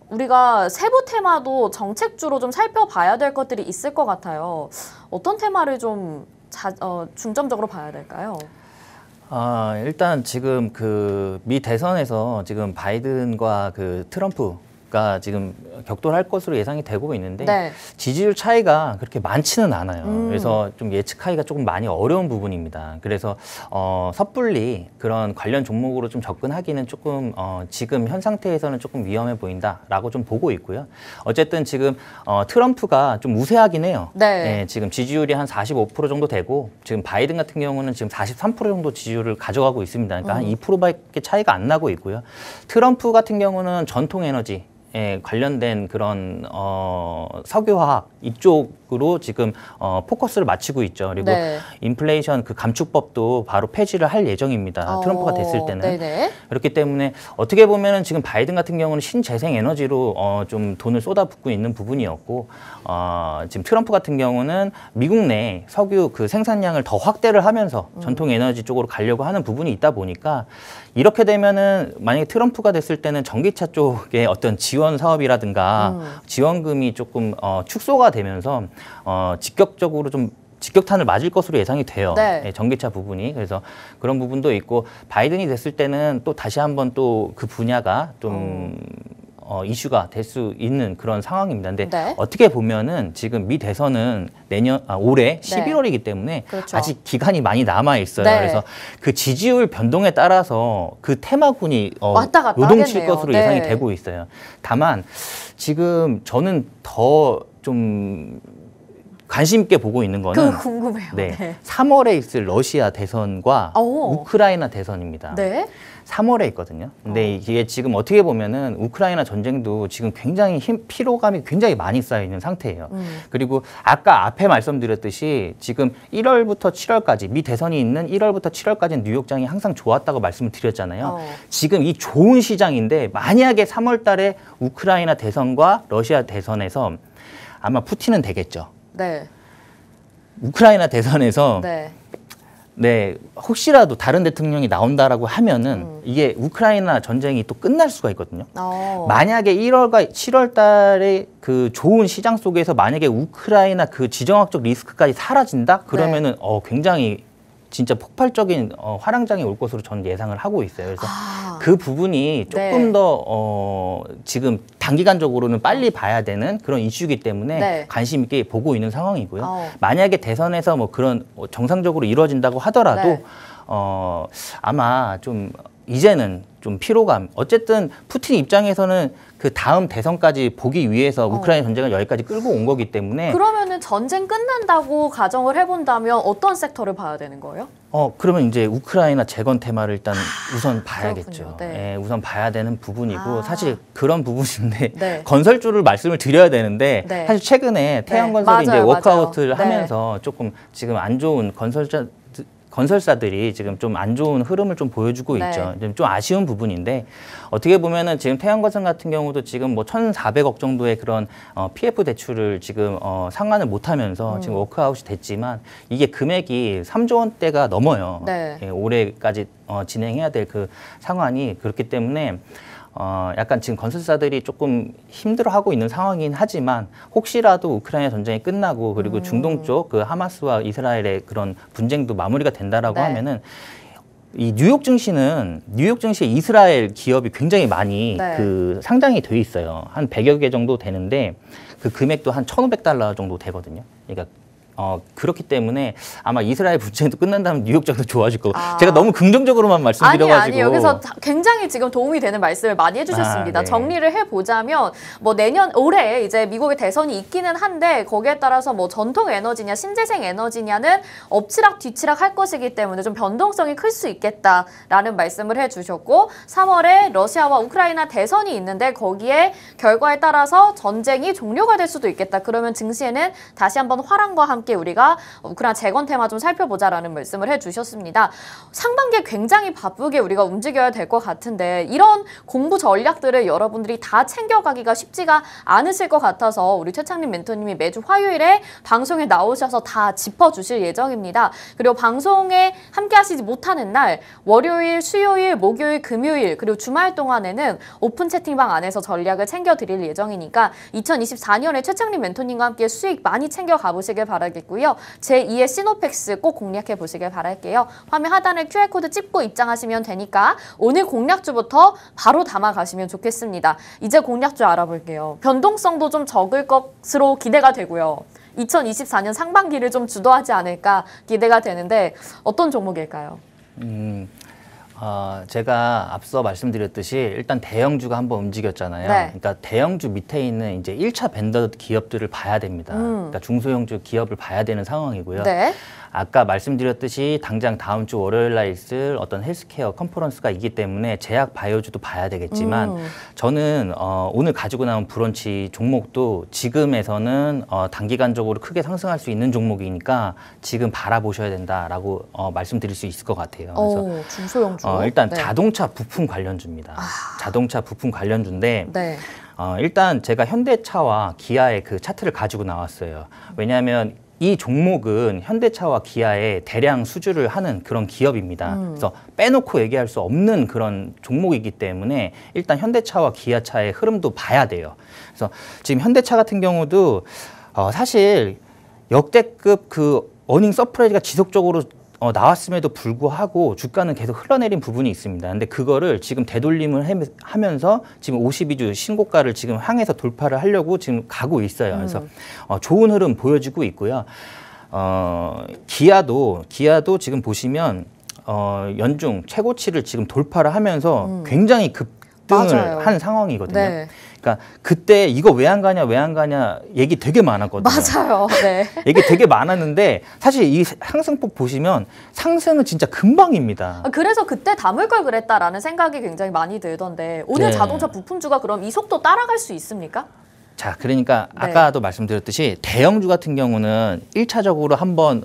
우리가 세부 테마도 정책주로 좀 살펴봐야 될 것들이 있을 것 같아요. 어떤 테마를 좀 중점적으로 봐야 될까요? 일단 지금 그 미 대선에서 지금 바이든과 그 트럼프가 지금 격돌할 것으로 예상이 되고 있는데 네. 지지율 차이가 그렇게 많지는 않아요. 그래서 좀 예측하기가 조금 많이 어려운 부분입니다. 그래서 섣불리 그런 관련 종목으로 좀 접근하기는 조금 지금 현 상태에서는 조금 위험해 보인다라고 좀 보고 있고요. 어쨌든 지금 트럼프가 좀 우세하긴 해요. 네. 네, 지금 지지율이 한 45% 정도 되고 지금 바이든 같은 경우는 지금 43% 정도 지지율을 가져가고 있습니다. 그러니까 한 2%밖에 차이가 안 나고 있고요. 트럼프 같은 경우는 전통 에너지 관련된 그런 석유화학 이쪽으로 지금 포커스를 맞추고 있죠. 그리고 네. 인플레이션 그 감축법도 바로 폐지를 할 예정입니다. 트럼프가 됐을 때는. 네네. 그렇기 때문에 어떻게 보면은 지금 바이든 같은 경우는 신재생 에너지로 좀 돈을 쏟아붓고 있는 부분이었고 지금 트럼프 같은 경우는 미국 내 석유 그 생산량을 더 확대를 하면서 전통 에너지 쪽으로 가려고 하는 부분이 있다 보니까 이렇게 되면은 만약에 트럼프가 됐을 때는 전기차 쪽에 어떤 지원 사업이라든가 지원금이 조금 축소가 되면서 직격적으로 좀 직격탄을 맞을 것으로 예상이 돼요. 네. 예, 전기차 부분이. 그래서 그런 부분도 있고 바이든이 됐을 때는 또 다시 한번 또 그 분야가 좀 이슈가 될 수 있는 그런 상황입니다. 근데 네. 어떻게 보면은 지금 미 대선은 올해 11월이기 때문에 그렇죠. 아직 기간이 많이 남아 있어요. 네. 그래서 그 지지율 변동에 따라서 그 테마군이 왔다 갔다 요동칠 하겠네요. 것으로 네. 예상이 되고 있어요. 다만 지금 저는 더 좀 관심 있게 보고 있는 거는 궁금해요. 네, 네. 3월에 있을 러시아 대선과 오. 우크라이나 대선입니다. 네. 3월에 있거든요. 근데 이게 지금 어떻게 보면은 우크라이나 전쟁도 지금 굉장히 피로감이 굉장히 많이 쌓여 있는 상태예요. 그리고 아까 앞에 말씀드렸듯이 지금 1월부터 7월까지 미 대선이 있는 1월부터 7월까지는 뉴욕장이 항상 좋았다고 말씀을 드렸잖아요. 지금 이 좋은 시장인데 만약에 3월 달에 우크라이나 대선과 러시아 대선에서 아마 푸틴은 되겠죠. 네. 우크라이나 대선에서 네. 네, 혹시라도 다른 대통령이 나온다라고 하면은 이게 우크라이나 전쟁이 또 끝날 수가 있거든요. 만약에 1월과 7월 달에 그 좋은 시장 속에서 만약에 우크라이나 그 지정학적 리스크까지 사라진다? 그러면은 굉장히 진짜 폭발적인 화랑장이 올 것으로 저는 예상을 하고 있어요. 그래서 그 부분이 조금 더 지금 단기간적으로는 빨리 봐야 되는 그런 이슈이기 때문에 관심 있게 보고 있는 상황이고요. 만약에 대선에서 뭐 그런 정상적으로 이루어진다고 하더라도 아마 좀 이제는 좀 피로감. 어쨌든 푸틴 입장에서는 그 다음 대선까지 보기 위해서 우크라이나 전쟁을 여기까지 끌고 온 거기 때문에 그러면은 전쟁 끝난다고 가정을 해본다면 어떤 섹터를 봐야 되는 거예요? 그러면 이제 우크라이나 재건 테마를 일단 우선 봐야겠죠. 네. 우선 봐야 되는 부분이고 사실 그런 부분인데 네. 건설주를 말씀을 드려야 되는데 사실 최근에 태양건설이 이제 워크아웃을 하면서 조금 지금 안 좋은 건설사들이 지금 좀 안 좋은 흐름을 좀 보여주고 있죠. 좀 아쉬운 부분인데 어떻게 보면은 지금 태양건설 같은 경우도 지금 뭐 1,400억 정도의 그런 PF 대출을 지금 상환을 못하면서 지금 워크아웃이 됐지만 이게 금액이 3조 원대가 넘어요. 예, 올해까지 진행해야 될 그 상환이 그렇기 때문에 약간 지금 건설사들이 조금 힘들어하고 있는 상황이긴 하지만 혹시라도 우크라이나 전쟁이 끝나고 그리고 중동 쪽 그 하마스와 이스라엘의 그런 분쟁도 마무리가 된다라고 하면은 이 뉴욕 증시에 이스라엘 기업이 굉장히 많이 그 상장이 돼 있어요. 한 100여 개 정도 되는데 그 금액도 한 1,500달러 정도 되거든요. 그러니까 그렇기 때문에 아마 이스라엘 분쟁도 끝난다면 뉴욕장도 좋아질 거고 제가 너무 긍정적으로만 말씀드려가지고 아니 여기서 굉장히 지금 도움이 되는 말씀을 많이 해주셨습니다. 정리를 해보자면 뭐 올해 이제 미국의 대선이 있기는 한데 거기에 따라서 뭐 전통 에너지냐 신재생 에너지냐는 엎치락 뒤치락 할 것이기 때문에 좀 변동성이 클 수 있겠다라는 말씀을 해주셨고 3월에 러시아와 우크라이나 대선이 있는데 거기에 결과에 따라서 전쟁이 종료가 될 수도 있겠다. 그러면 증시에는 다시 한번 화랑과 함께 우리가 우크라이나 재건 테마 좀 살펴보자라는 말씀을 해주셨습니다. 상반기에 굉장히 바쁘게 우리가 움직여야 될 것 같은데 이런 공부 전략들을 여러분들이 다 챙겨가기가 쉽지가 않으실 것 같아서 우리 최창림 멘토님이 매주 화요일에 방송에 나오셔서 다 짚어주실 예정입니다. 그리고 방송에 함께 하시지 못하는 날 월요일, 수요일, 목요일, 금요일 그리고 주말 동안에는 오픈 채팅방 안에서 전략을 챙겨드릴 예정이니까 2024년에 최창림 멘토님과 함께 수익 많이 챙겨 가보시길 바라겠고요. 제2의 시노펙스 꼭 공략해 보시길 바랄게요. 화면 하단에 QR코드 찍고 입장하시면 되니까 오늘 공략주부터 바로 담아가시면 좋겠습니다. 이제 공략주 알아볼게요. 변동성도 좀 적을 것으로 기대가 되고요. 2024년 상반기를 좀 주도하지 않을까 기대가 되는데 어떤 종목일까요? 제가 앞서 말씀드렸듯이 일단 대형주가 한번 움직였잖아요. 그러니까 대형주 밑에 있는 이제 1차 벤더 기업들을 봐야 됩니다. 그러니까 중소형주 기업을 봐야 되는 상황이고요. 아까 말씀드렸듯이 당장 다음 주 월요일 날 있을 어떤 헬스케어 컨퍼런스가 있기 때문에 제약 바이오주도 봐야 되겠지만 저는 오늘 가지고 나온 브런치 종목도 지금에서는 단기간적으로 크게 상승할 수 있는 종목이니까 지금 바라보셔야 된다라고 말씀드릴 수 있을 것 같아요. 그래서 중소형주. 일단 자동차 부품 관련주입니다. 자동차 부품 관련주인데 일단 제가 현대차와 기아의 그 차트를 가지고 나왔어요. 왜냐하면 이 종목은 현대차와 기아의 대량 수주를 하는 그런 기업입니다. 그래서 빼놓고 얘기할 수 없는 그런 종목이기 때문에 일단 현대차와 기아차의 흐름도 봐야 돼요. 그래서 지금 현대차 같은 경우도 사실 역대급 그 어닝 서프라이즈가 지속적으로 나왔음에도 불구하고 주가는 계속 흘러내린 부분이 있습니다. 근데 그거를 지금 되돌림을 하면서 지금 52주 신고가를 지금 향해서 돌파를 하려고 지금 가고 있어요. 그래서 좋은 흐름 보여지고 있고요. 기아도 지금 보시면 연중 최고치를 지금 돌파를 하면서 굉장히 급등을 맞아요. 한 상황이거든요. 네. 그러니까 그때 이거 왜 안 가냐, 왜 안 가냐 얘기 되게 많았거든요. 맞아요. 네. 얘기 되게 많았는데 사실 이 상승폭 보시면 상승은 진짜 금방입니다. 그래서 그때 담을 걸 그랬다라는 생각이 굉장히 많이 들던데 오늘 네. 자동차 부품주가 그럼 이 속도 따라갈 수 있습니까? 자, 그러니까 네. 아까도 말씀드렸듯이 대형주 같은 경우는 1차적으로 한번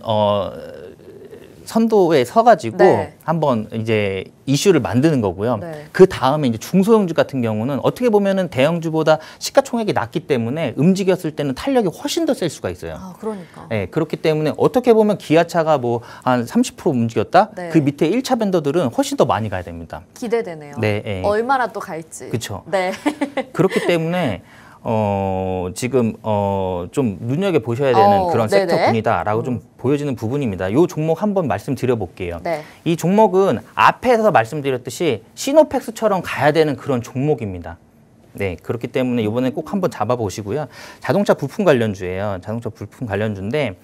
선도에 서가지고 네. 한번 이제 이슈를 만드는 거고요. 네. 그 다음에 이제 중소형주 같은 경우는 어떻게 보면은 대형주보다 시가총액이 낮기 때문에 움직였을 때는 탄력이 훨씬 더 셀 수가 있어요. 아, 그러니까. 네, 그렇기 때문에 어떻게 보면 기아차가 뭐 한 30% 움직였다? 네. 그 밑에 1차 밴더들은 훨씬 더 많이 가야 됩니다. 기대되네요. 네, 네. 얼마나 또 갈지. 그쵸. 네. 그렇기 때문에 지금 좀 눈여겨 보셔야 되는 그런 네네. 섹터군이다라고 좀 보여지는 부분입니다. 이 종목 한번 말씀드려볼게요. 네. 이 종목은 앞에서 말씀드렸듯이 시노펙스처럼 가야 되는 그런 종목입니다. 네, 그렇기 때문에 이번에 꼭 한번 잡아보시고요. 자동차 부품 관련주예요. 자동차 부품 관련주인데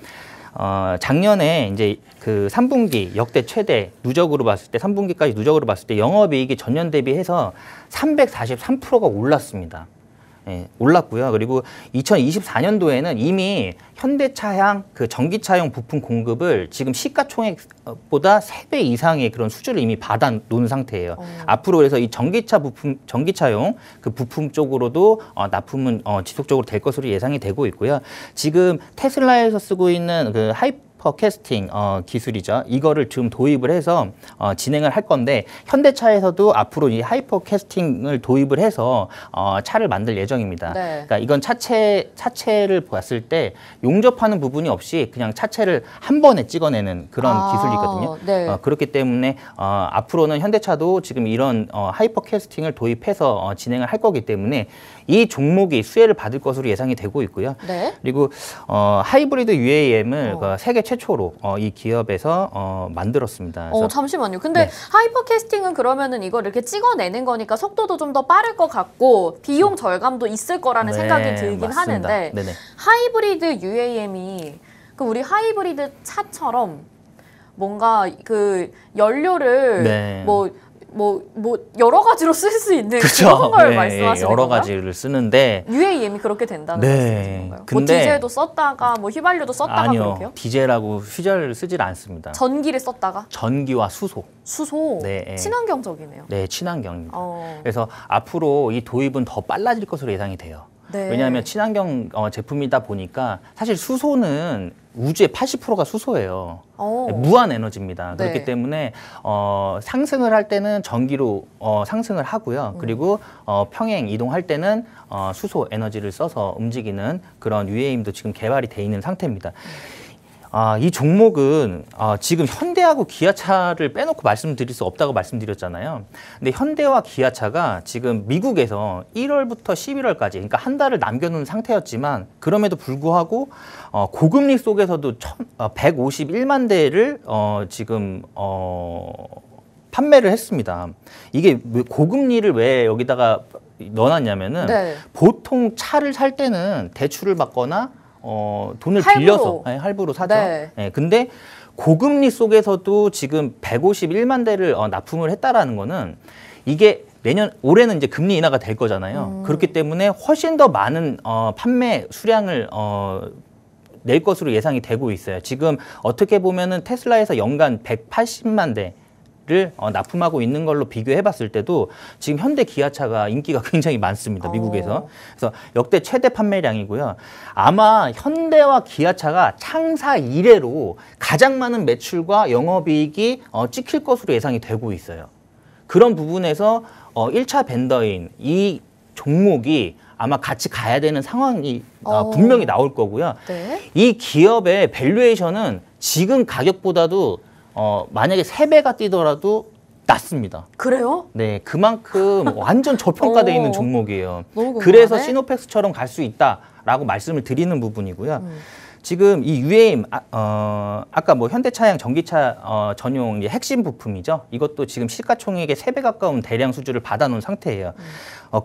작년에 이제 그 3분기 역대 최대 누적으로 봤을 때 3분기까지 누적으로 봤을 때 영업이익이 전년 대비해서 343%가 올랐습니다. 예, 올랐고요. 그리고 2024년도에는 이미 현대차향 그 전기차용 부품 공급을 지금 시가총액보다 3배 이상의 그런 수주를 이미 받아 놓은 상태예요. 앞으로 그래서 이 전기차용 그 부품 쪽으로도 납품은 지속적으로 될 것으로 예상이 되고 있고요. 지금 테슬라에서 쓰고 있는 그 하이퍼캐스팅 기술이죠. 이거를 지금 도입을 해서 진행을 할 건데 현대차에서도 앞으로 이 하이퍼캐스팅을 도입을 해서 차를 만들 예정입니다. 네. 그러니까 이건 차체를 봤을 때 용접하는 부분이 없이 그냥 차체를 한 번에 찍어내는 그런 기술이거든요. 네. 그렇기 때문에 앞으로는 현대차도 지금 이런 하이퍼캐스팅을 도입해서 진행을 할 거기 때문에 이 종목이 수혜를 받을 것으로 예상이 되고 있고요. 네. 그리고 하이브리드 UAM을 세계 최초로 이 기업에서 만들었습니다. 그래서 잠시만요. 근데 네. 하이퍼캐스팅은 그러면은 이걸 이렇게 찍어내는 거니까 속도도 좀 더 빠를 것 같고 비용 절감도 있을 거라는 네, 생각이 들긴 맞습니다. 하는데 네네. 하이브리드 UAM이 그 우리 하이브리드 차처럼 뭔가 그 연료를 네. 뭐 여러 가지로 쓸 수 있는 그쵸. 그런 걸 네, 말씀하시는 여러 건가요? 가지를 쓰는데 UAM이 그렇게 된다는 네. 말씀이신 건가요? 뭐 근데 디젤도 썼다가 뭐 휘발유도 썼다가 아니요. 그렇게요? 디젤하고 휘발유를 쓰질 않습니다. 전기를 썼다가 전기와 수소. 수소 네. 친환경적이네요. 네, 친환경입니다. 어. 그래서 앞으로 이 도입은 더 빨라질 것으로 예상이 돼요. 네. 왜냐하면 친환경 제품이다 보니까 사실 수소는 우주의 80%가 수소예요. 무한 에너지입니다. 네. 그렇기 때문에 상승을 할 때는 전기로 상승을 하고요. 그리고 평행 이동할 때는 수소 에너지를 써서 움직이는 그런 UAM도 지금 개발이 돼 있는 상태입니다. 이 종목은 지금 현대하고 기아차를 빼놓고 말씀드릴 수 없다고 말씀드렸잖아요. 근데 현대와 기아차가 지금 미국에서 1월부터 11월까지, 그러니까 한 달을 남겨놓은 상태였지만 그럼에도 불구하고 고금리 속에서도 151만 대를 지금 판매를 했습니다. 이게 고금리를 왜 여기다가 넣어놨냐면은 네. 보통 차를 살 때는 대출을 받거나 돈을 할부로. 빌려서 할부로 사죠. 네. 근데 고금리 속에서도 지금 151만 대를 납품을 했다라는 거는 이게 올해는 이제 금리 인하가 될 거잖아요. 그렇기 때문에 훨씬 더 많은 판매 수량을 낼 것으로 예상이 되고 있어요. 지금 어떻게 보면은 테슬라에서 연간 180만 대 를 납품하고 있는 걸로 비교해 봤을 때도 지금 현대 기아차가 인기가 굉장히 많습니다. 미국에서. 그래서 역대 최대 판매량이고요. 아마 현대와 기아차가 창사 이래로 가장 많은 매출과 영업이익이 찍힐 것으로 예상이 되고 있어요. 그런 부분에서 1차 벤더인 이 종목이 아마 같이 가야 되는 상황이 분명히 나올 거고요. 네. 이 기업의 밸류에이션은 지금 가격보다도 만약에 3배가 뛰더라도 낮습니다. 그래요? 네, 그만큼 완전 저평가되어 있는 종목이에요. 너무 궁금하네. 그래서 시노펙스처럼 갈 수 있다라고 말씀을 드리는 부분이고요. 지금 이 UAM 아까 뭐 현대차양 전기차 전용 이제 핵심 부품이죠. 이것도 지금 시가총액의 3배 가까운 대량 수주를 받아놓은 상태예요.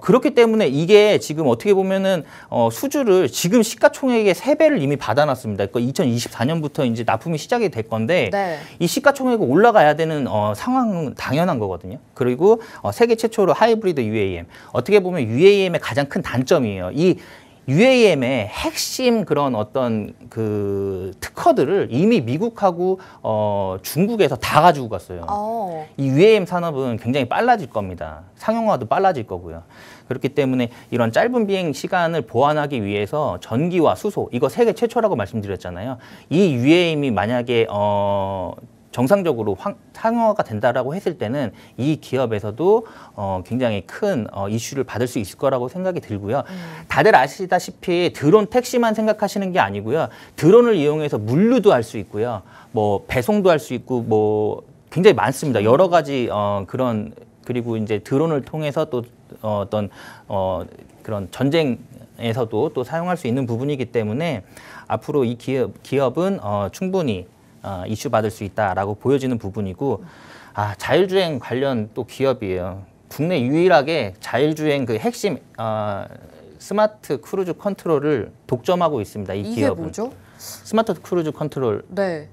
그렇기 때문에 이게 지금 어떻게 보면은 수주를 지금 시가총액의 3배를 이미 받아놨습니다. 그러니까 2024년부터 이제 납품이 시작이 될 건데 네. 이 시가총액이 올라가야 되는 상황은 당연한 거거든요. 그리고 세계 최초로 하이브리드 UAM. 어떻게 보면 UAM의 가장 큰 단점이에요. 이 UAM의 핵심 그런 어떤 그 특허들을 이미 미국하고 중국에서 다 가지고 갔어요. 이 UAM 산업은 굉장히 빨라질 겁니다. 상용화도 빨라질 거고요. 그렇기 때문에 이런 짧은 비행 시간을 보완하기 위해서 전기와 수소, 이거 세계 최초라고 말씀드렸잖아요. 이 UAM이 만약에 정상적으로 상용화가 된다라고 했을 때는 이 기업에서도 굉장히 큰 이슈를 받을 수 있을 거라고 생각이 들고요. 다들 아시다시피 드론 택시만 생각하시는 게 아니고요. 드론을 이용해서 물류도 할 수 있고요. 뭐 배송도 할 수 있고 뭐 굉장히 많습니다. 여러 가지 그런 그리고 이제 드론을 통해서 또 어떤 그런 전쟁에서도 또 사용할 수 있는 부분이기 때문에 앞으로 이 기업은 충분히 이슈 받을 수 있다라고 보여지는 부분이고, 자율주행 관련 또 기업이에요. 국내 유일하게 자율주행 그 핵심 스마트 크루즈 컨트롤을 독점하고 있습니다. 이 이게 기업은. 뭐죠? 스마트 크루즈 컨트롤 네.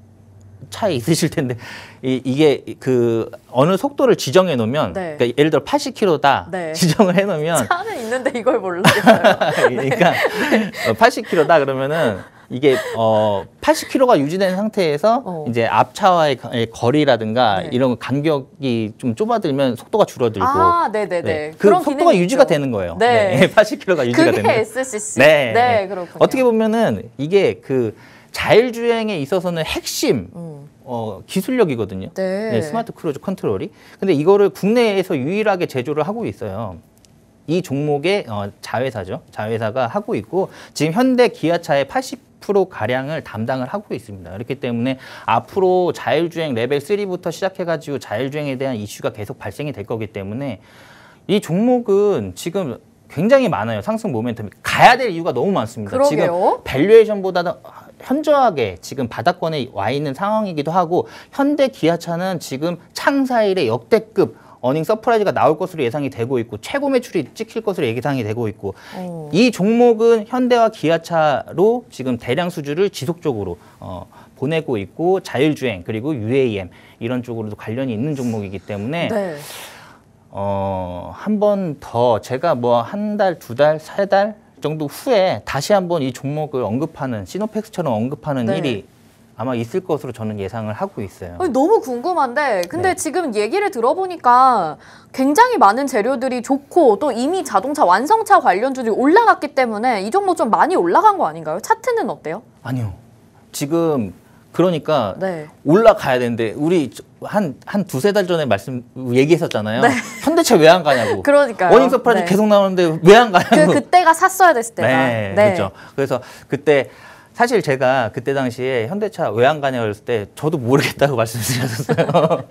차에 있으실 텐데 이게 그 어느 속도를 지정해 놓으면 네. 그러니까 예를 들어 80km다 네. 지정을 해 놓으면 차는 있는데 이걸 모르겠어요. 그러니까 80km다 그러면은 이게 80km가 유지된 상태에서 이제 앞차와의 거리라든가 네. 이런 간격이 좀 좁아들면 속도가 줄어들고 네네네. 네. 그 그런 속도가 기능이 유지가 있죠. 되는 거예요. 네. 네. 80km가 유지가 되는 그게 거예요. SCC. 네. 네, 그렇군요. 어떻게 보면은 이게 그 자율주행에 있어서는 핵심 기술력이거든요. 네. 스마트 크루즈 컨트롤이. 근데 이거를 국내에서 유일하게 제조를 하고 있어요. 이 종목의 자회사죠. 자회사가 하고 있고 지금 현대 기아차의 80% 가량을 담당을 하고 있습니다. 그렇기 때문에 앞으로 자율주행 레벨 3부터 시작해가지고 자율주행에 대한 이슈가 계속 발생이 될 거기 때문에 이 종목은 지금 굉장히 많아요. 상승 모멘텀이 가야 될 이유가 너무 많습니다. 그러게요. 지금 밸류에이션보다는 현저하게 지금 바닥권에 와 있는 상황이기도 하고 현대 기아차는 지금 창사일의 역대급 어닝 서프라이즈가 나올 것으로 예상이 되고 있고 최고 매출이 찍힐 것으로 예상이 되고 있고 이 종목은 현대와 기아차로 지금 대량 수주를 지속적으로 보내고 있고 자율주행 그리고 UAM 이런 쪽으로도 관련이 있는 종목이기 때문에 네. 한 번 더 제가 뭐 한 달, 두 달, 세 달 정도 후에 다시 한번 이 종목을 언급하는 시노펙스처럼 언급하는 네. 일이 아마 있을 것으로 저는 예상을 하고 있어요. 너무 궁금한데 근데 네. 지금 얘기를 들어보니까 굉장히 많은 재료들이 좋고 또 이미 자동차 완성차 관련주들이 올라갔기 때문에 이 종목 좀 많이 올라간 거 아닌가요? 차트는 어때요? 아니요. 지금 그러니까 네. 올라가야 되는데 우리 한 두세 달 전에 얘기했었잖아요. 현대차 왜 안 가냐고. 그러니까요. 어닝 서프라이즈 네. 계속 나오는데 왜 안 가냐고. 그때가 샀어야 됐을 때가. 네, 그렇죠. 그래서 그때 사실 제가 그때 당시에 현대차 왜 안 가냐고 그랬을 때 저도 모르겠다고 말씀드렸었어요.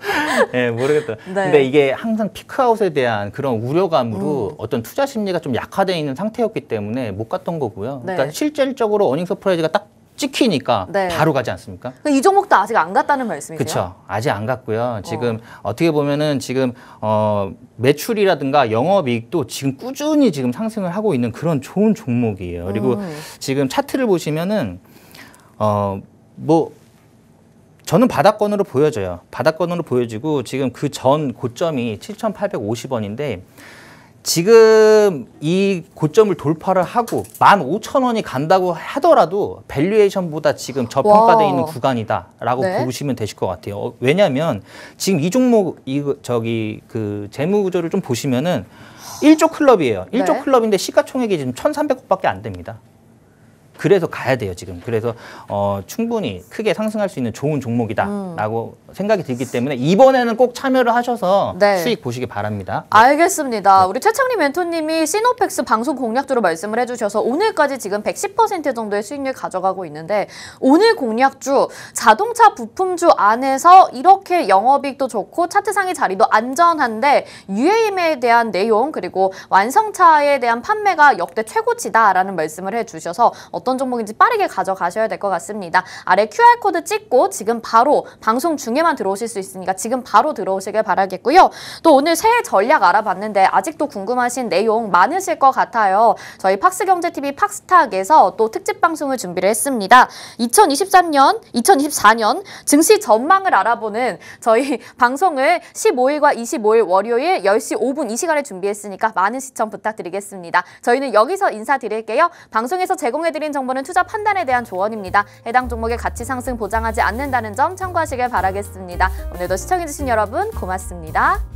네, 모르겠다. 네. 근데 이게 항상 피크아웃에 대한 그런 우려감으로 어떤 투자 심리가 좀 약화되어 있는 상태였기 때문에 못 갔던 거고요. 네. 그러니까 실질적으로 어닝 서프라이즈가 딱 찍히니까 네. 바로 가지 않습니까? 이 종목도 아직 안 갔다는 말씀이세요? 그렇죠. 아직 안 갔고요. 지금 어떻게 보면은 지금 매출이라든가 영업이익도 지금 꾸준히 지금 상승을 하고 있는 그런 좋은 종목이에요. 그리고 지금 차트를 보시면은 뭐 저는 바닥권으로 보여져요. 바닥권으로 보여지고 지금 그 전 고점이 7,850원인데 지금 이 고점을 돌파를 하고 15,000원이 간다고 하더라도 밸류에이션보다 지금 저평가되어 있는 구간이다라고 네. 보시면 되실 것 같아요. 왜냐하면 지금 이 종목 그 재무 구조를 좀 보시면은 1조 클럽이에요. 1조 네. 클럽인데 시가총액이 지금 1,300억밖에 안 됩니다. 그래서 가야 돼요, 지금. 그래서 충분히 크게 상승할 수 있는 좋은 종목이다라고 생각이 들기 때문에 이번에는 꼭 참여를 하셔서 네. 수익 보시기 바랍니다. 알겠습니다. 우리 최창리 멘토님이 시노펙스 방송 공략주로 말씀을 해주셔서 오늘까지 지금 110% 정도의 수익률 가져가고 있는데 오늘 공략주 자동차 부품주 안에서 이렇게 영업이익도 좋고 차트상의 자리도 안전한데 UAM에 대한 내용 그리고 완성차에 대한 판매가 역대 최고치다라는 말씀을 해주셔서 어떤 종목인지 빠르게 가져가셔야 될 것 같습니다. 아래 QR코드 찍고 지금 바로 방송 중에만 들어오실 수 있으니까 지금 바로 들어오시길 바라겠고요. 또 오늘 새해 전략 알아봤는데 아직도 궁금하신 내용 많으실 것 같아요. 저희 팍스경제TV 팍스탁에서 또 특집 방송을 준비를 했습니다. 2024년 증시 전망을 알아보는 저희 방송을 15일과 25일 월요일 10시 5분 이 시간에 준비했으니까 많은 시청 부탁드리겠습니다. 저희는 여기서 인사드릴게요. 방송에서 제공해드린 정보는 투자 판단에 대한 조언입니다. 해당 종목의 가치 상승 보장하지 않는다는 점 참고하시길 바라겠습니다. 오늘도 시청해주신 여러분 고맙습니다.